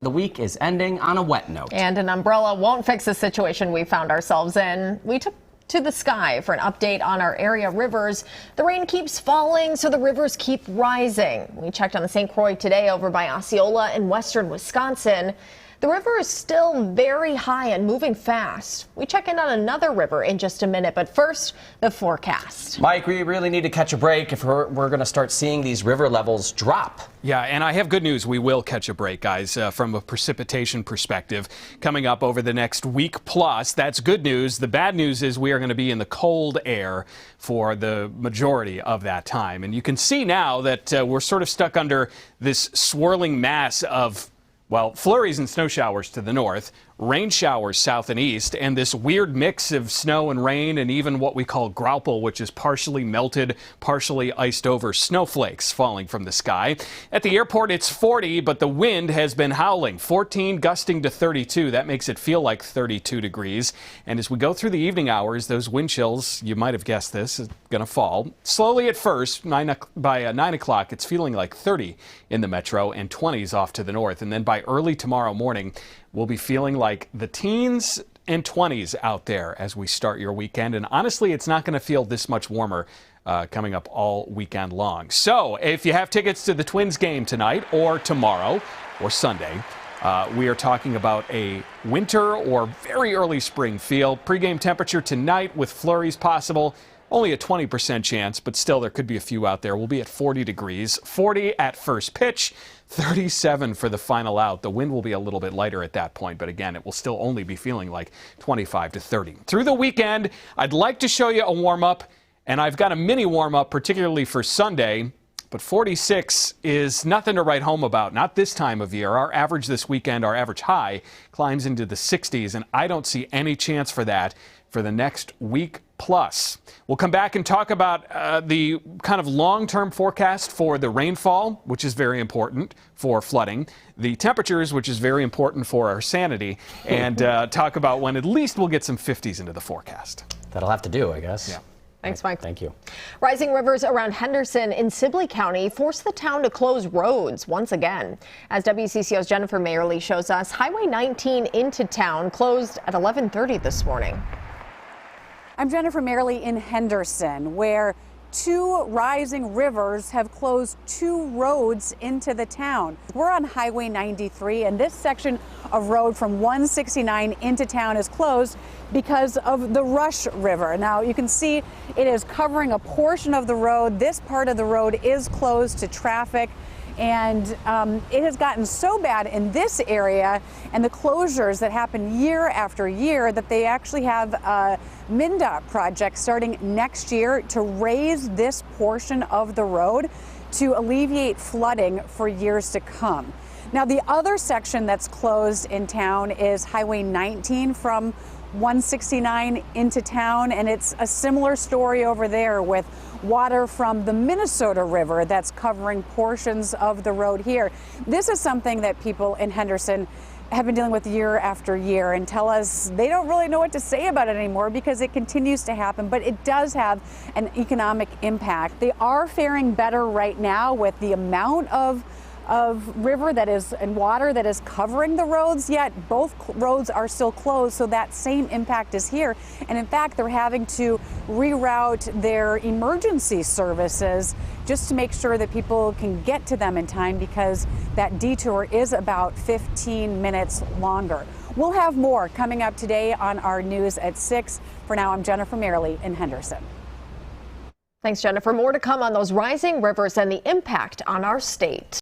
The week is ending on a wet note. And an umbrella won't fix the situation we found ourselves in. We took to the sky for an update on our area rivers. The rain keeps falling, so the rivers keep rising. We checked on the St. Croix today over by Osceola in western Wisconsin. The river is still very high and moving fast. We check in on another river in just a minute, but first, the forecast. Mike, we really need to catch a break if we're going to start seeing these river levels drop. Yeah, and I have good news. We will catch a break, guys, from a precipitation perspective coming up over the next week plus. That's good news. The bad news is we are going to be in the cold air for the majority of that time. And you can see now that we're sort of stuck under this swirling mass of, well, flurries and snow showers to the north, rain showers south and east, and this weird mix of snow and rain and even what we call graupel, which is partially melted, partially iced over snowflakes falling from the sky. At the airport, it's 40, but the wind has been howling, 14 gusting to 32. That makes it feel like 32 degrees. And as we go through the evening hours, those wind chills, you might have guessed this, is going to fall. Slowly at first, by 9 o'clock, it's feeling like 30 in the metro and 20s off to the north. And then by early tomorrow morning, we'll be feeling like the teens and 20s out there as we start your weekend. And honestly, it's not going to feel this much warmer coming up all weekend long. So if you have tickets to the Twins game tonight or tomorrow or Sunday, we are talking about a winter or very early spring feel. Pre-game temperature tonight with flurries possible. Only a 20% chance, but still there could be a few out there. We'll be at 40 degrees, 40 at first pitch, 37 for the final out. The wind will be a little bit lighter at that point, but again, it will still only be feeling like 25 to 30. Through the weekend, I'd like to show you a warm-up, and I've got a mini warm-up, particularly for Sunday, but 46 is nothing to write home about, not this time of year. Our average this weekend, our average high, climbs into the 60s, and I don't see any chance for that for the next week plus. We'll come back and talk about the kind of long-term forecast for the rainfall, which is very important for flooding, the temperatures, which is very important for our sanity, and talk about when at least we'll get some 50s into the forecast. That'll have to do, I guess. Yeah. Thanks, Mike. Thank you. Rising rivers around Henderson in Sibley County forced the town to close roads once again. As WCCO's Jennifer Mayerly shows us, Highway 19 into town closed at 11:30 this morning. I'm Jennifer Mayerly in Henderson, where two rising rivers have closed two roads into the town. We're on Highway 93, and this section of road from 169 into town is closed because of the Rush River. Now, you can see it is covering a portion of the road. This part of the road is closed to traffic. And it has gotten so bad in this area and the closures that happen year after year that they actually have a MnDOT project starting next year to raise this portion of the road to alleviate flooding for years to come. Now, the other section that's closed in town is Highway 19 from 169 into town, and it's a similar story over there with water from the Minnesota River that's covering portions of the road here. This is something that people in Henderson have been dealing with year after year and tell us they don't really know what to say about it anymore because it continues to happen, but it does have an economic impact. They are faring better right now with the amount of river that is and water that is covering the roads, yet both roads are still closed, so that same impact is here. And in fact, they're having to reroute their emergency services just to make sure that people can get to them in time because that detour is about 15 minutes longer. We'll have more coming up today on our news at 6. For now, I'm Jennifer Mayerly in Henderson. Thanks, Jennifer. More to come on those rising rivers and the impact on our state.